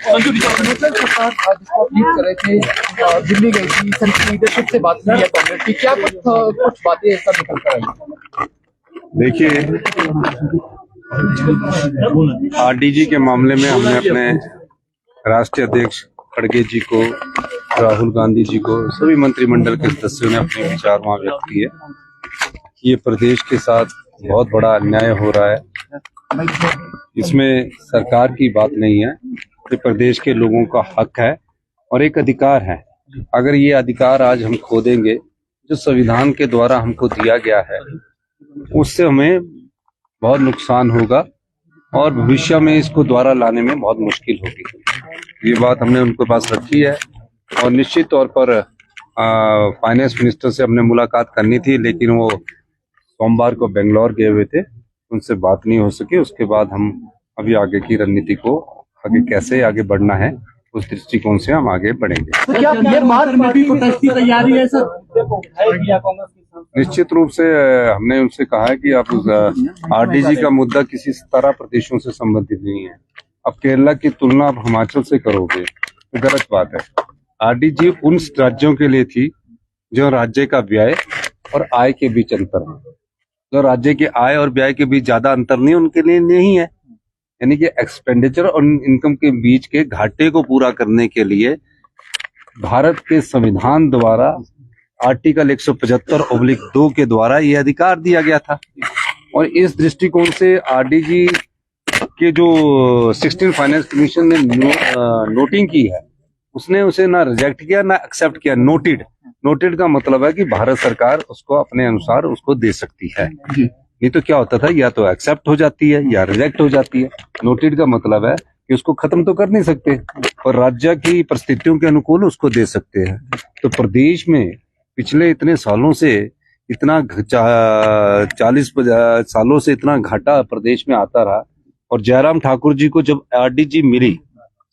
सरकार जिसको आप लीड कर रहे थे दिल्ली गई थी, सेंट्रल लीडरशिप से बात हुई है कांग्रेस की, क्या कुछ बातें ऐसा निकल कर आई? देखिए, आरडीजी के मामले में हमने अपने राष्ट्रीय अध्यक्ष खड़गे जी को, राहुल गांधी जी को, सभी मंत्रिमंडल के सदस्यों ने अपने विचार वहां व्यक्त किए। ये प्रदेश के साथ बहुत बड़ा अन्याय हो रहा है, इसमें सरकार की बात नहीं है, ये प्रदेश के लोगों का हक है और एक अधिकार है। अगर ये अधिकार आज हम खो देंगे, जो संविधान के द्वारा हमको दिया गया है, उससे हमें बहुत नुकसान होगा और भविष्य में इसको दोबारा लाने में बहुत मुश्किल होगी। ये बात हमने उनके पास रखी है और निश्चित तौर पर फाइनेंस मिनिस्टर से हमने मुलाकात करनी थी, लेकिन वो सोमवार को बेंगलोर गए हुए थे, उनसे बात नहीं हो सकी। उसके बाद हम अभी आगे की रणनीति को आगे कैसे आगे बढ़ना है उस दृष्टिकोण से हम आगे बढ़ेंगे। तो क्या तैयारी है सर? निश्चित रूप से हमने उनसे कहा है कि आप आरडीजी का मुद्दा किसी 17 प्रदेशों से संबंधित नहीं है। अब केरला की तुलना आप हिमाचल से करोगे तो गलत बात है। आरडीजी उन राज्यों के लिए थी जो राज्य का व्यय और आय के बीच अंतर है। जो राज्य के आय और व्यय के बीच ज्यादा अंतर नहीं, उनके लिए नहीं है। यानी कि एक्सपेंडिचर और इनकम के बीच के घाटे को पूरा करने के लिए भारत के संविधान द्वारा आर्टिकल 175/2 के द्वारा ये अधिकार दिया गया था। और इस दृष्टिकोण से आरडीजी के जो 16 फाइनेंस कमीशन ने नोटिंग की है, उसने उसे ना रिजेक्ट किया ना एक्सेप्ट किया। नोटेड का मतलब है कि भारत सरकार उसको अपने अनुसार उसको दे सकती है। नहीं तो क्या होता था, या तो एक्सेप्ट हो जाती है या रिजेक्ट हो जाती है। नोटेड का मतलब है कि उसको खत्म तो कर नहीं सकते और राज्य की परिस्थितियों के अनुकूल उसको दे सकते हैं। तो प्रदेश में पिछले इतने सालों से इतना 40 सालों से इतना घाटा प्रदेश में आता रहा। और जयराम ठाकुर जी को जब आरडीजी मिली,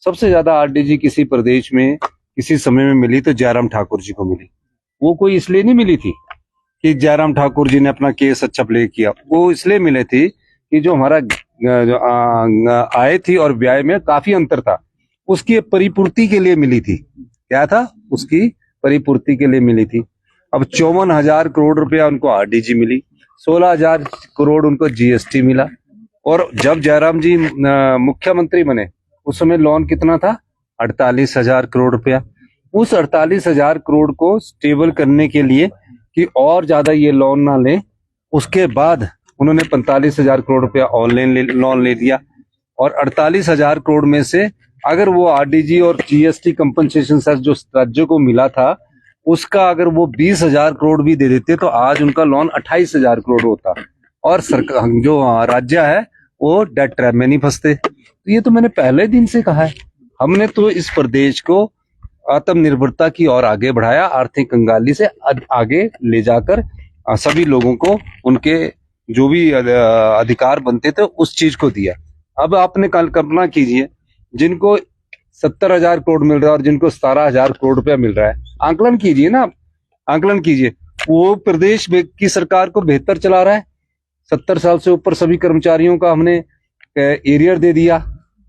सबसे ज्यादा आरडीजी किसी प्रदेश में किसी समय में मिली तो जयराम ठाकुर जी को मिली। वो कोई इसलिए नहीं मिली थी कि जयराम ठाकुर जी ने अपना केस अच्छा प्ले किया, वो इसलिए मिले थी कि जो हमारा आय थी और व्यय में काफी अंतर था, उसकी परिपूर्ति के लिए मिली थी। क्या था? उसकी परिपूर्ति के लिए मिली थी। अब 54,000 करोड़ रुपया उनको आरडीजी मिली, 16,000 करोड़ उनको जीएसटी मिला। और जब जयराम जी मुख्यमंत्री बने उस समय लोन कितना था? 48,000 करोड़ रुपया। उस 48,000 करोड़ को स्टेबल करने के लिए कि और ज्यादा ये लोन ना ले, उसके बाद उन्होंने 45,000 करोड़ रुपया ऑनलाइन लोन ले लिया। और 48,000 करोड़ में से अगर वो आरडीजी और जीएसटी कंपनसेशन सेस जो राज्यों को मिला था, उसका अगर वो 20,000 करोड़ भी दे देते तो आज उनका लोन 28,000 करोड़ होता और सरकार जो राज्य है वो डेट ट्रैप में नहीं फंसते। तो ये तो मैंने पहले दिन से कहा है। हमने तो इस प्रदेश को आत्मनिर्भरता की ओर आगे बढ़ाया, आर्थिक कंगाली से आगे ले जाकर सभी लोगों को उनके जो भी अधिकार बनते थे उस चीज को दिया। अब आपने कल्पना कीजिए, जिनको 70,000 करोड़ मिल रहा है और जिनको 17,000 करोड़ रुपया मिल रहा है, आंकलन कीजिए ना, आंकलन कीजिए। वो प्रदेश की सरकार को बेहतर चला रहा है। 70 साल से ऊपर सभी कर्मचारियों का हमने एरियर दे दिया।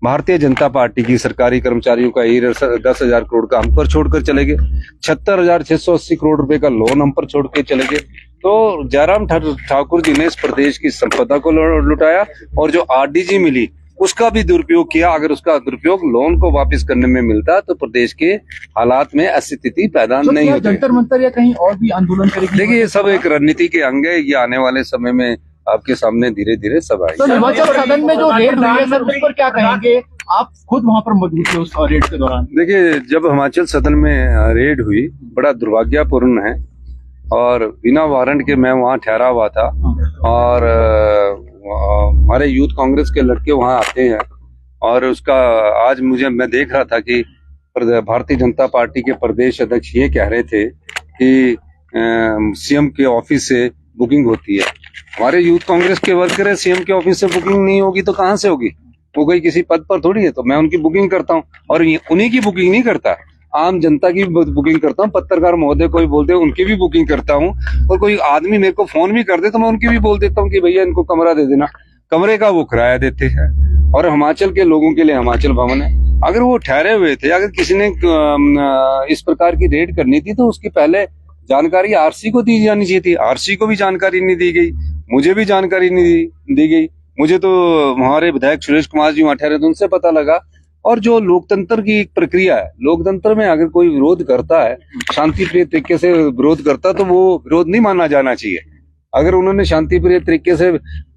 भारतीय जनता पार्टी की सरकारी कर्मचारियों का एरियर 10,000 करोड़ का हम पर छोड़कर चले गए। 76,680 करोड़ रुपए का लोन हम पर छोड़ के चले गए। तो जयराम ठाकुर जी ने इस प्रदेश की संपदा को लुटाया और जो आरडीजी मिली उसका भी दुरुपयोग किया। अगर उसका दुरुपयोग लोन को वापस करने में मिलता तो प्रदेश के हालात में ऐसी स्थिति पैदा नहीं होती। जंतर मंतर या कहीं और भी आंदोलन करेगी? देखिए, ये सब एक रणनीति के अंग है। ये आने वाले समय में आपके सामने धीरे धीरे सब आएगी। तो हिमाचल सदन में जो रेड हुई है सर, उस पर क्या कहेंगे? आप खुद वहां पर मौजूद थे उस रेड के दौरान। देखिए, जब हिमाचल सदन में रेड हुई, बड़ा दुर्भाग्यपूर्ण है और बिना वारंट के मैं वहां ठहरा हुआ था और हमारे यूथ कांग्रेस के लड़के वहां आते हैं और उसका आज मैं देख रहा था कि भारतीय जनता पार्टी के प्रदेश अध्यक्ष ये कह रहे थे कि सीएम के ऑफिस से बुकिंग होती है। हमारे यूथ कांग्रेस के वर्कर है, सीएम के ऑफिस से बुकिंग नहीं होगी तो कहाँ से होगी? वो कोई किसी पद पर थोड़ी है। तो मैं उनकी बुकिंग करता हूँ और उन्हीं की बुकिंग नहीं करता, आम जनता की बुकिंग करता हूँ। पत्रकार महोदय कोई बोलते हैं उनकी भी बुकिंग करता हूँ और कोई आदमी मेरे को फोन भी कर दे तो मैं उनकी भी बोल देता हूँ कि भैया इनको कमरा दे देना। कमरे का वो किराया देते हैं और हिमाचल के लोगों के लिए हिमाचल भवन है। अगर वो ठहरे हुए थे, अगर किसी ने इस प्रकार की रेड करनी थी तो उसकी पहले जानकारी आरसी को दी जानी चाहिए थी। आरसी को भी जानकारी नहीं दी गई, मुझे भी जानकारी नहीं दी गई। मुझे तो हमारे विधायक सुरेश कुमार जी वहां ठहरे थे, उनसे पता लगा। और जो लोकतंत्र की एक प्रक्रिया है, लोकतंत्र में अगर कोई विरोध करता है, शांतिप्रिय तरीके से विरोध करता, तो वो विरोध नहीं माना जाना चाहिए। अगर उन्होंने शांतिप्रिय तरीके से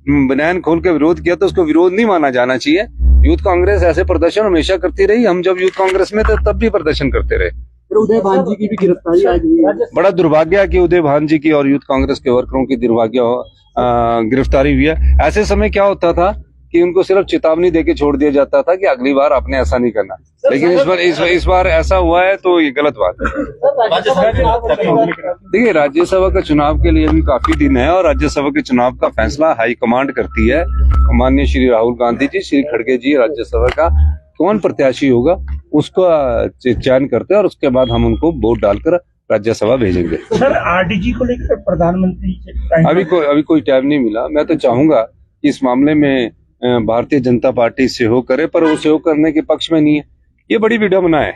बनियान खोल के विरोध किया तो उसको विरोध नहीं माना जाना चाहिए। यूथ कांग्रेस ऐसे प्रदर्शन हमेशा करती रही। हम जब यूथ कांग्रेस में थे तब भी प्रदर्शन करते रहे। उदय भान जी की भी गिरफ्तारी आज हुई है। बड़ा दुर्भाग्य है कि उदय भान जी की और यूथ कांग्रेस के वर्करों की गिरफ्तारी हुई है। ऐसे समय क्या होता था कि उनको सिर्फ चेतावनी देके छोड़ दिया जाता था कि अगली बार आपने ऐसा नहीं करना, लेकिन इस बार ऐसा हुआ है, तो ये गलत बात है। देखिए, राज्यसभा का चुनाव के लिए भी काफी दिन है और राज्यसभा के चुनाव का फैसला हाईकमांड करती है। माननीय श्री राहुल गांधी जी, श्री खड़गे जी राज्यसभा का कौन प्रत्याशी होगा उसका चयन करते हैं और उसके बाद हम उनको वोट डालकर राज्यसभा भेजेंगे। सर, आरडीजी को लेकर प्रधानमंत्री से अभी कोई टाइम नहीं मिला। मैं तो चाहूंगा कि इस मामले में भारतीय जनता पार्टी सहयोग करे, पर वो सहयोग करने के पक्ष में नहीं है। ये बड़ी विडंबना है।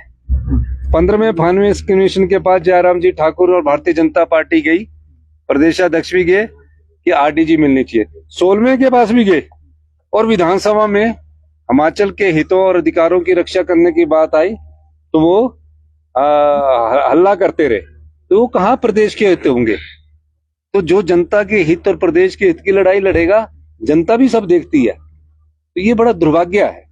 15वें फाइनल कमीशन के पास जयराम जी ठाकुर और भारतीय जनता पार्टी गई, प्रदेशाध्यक्ष भी गए कि आरडीजी मिलनी चाहिए। 16वें के पास भी गए और विधानसभा में हिमाचल के हितों और अधिकारों की रक्षा करने की बात आई तो वो हल्ला करते रहे। तो वो कहाँ प्रदेश के हित होंगे? तो जो जनता के हित और प्रदेश के हित की लड़ाई लड़ेगा, जनता भी सब देखती है। तो ये बड़ा दुर्भाग्य है।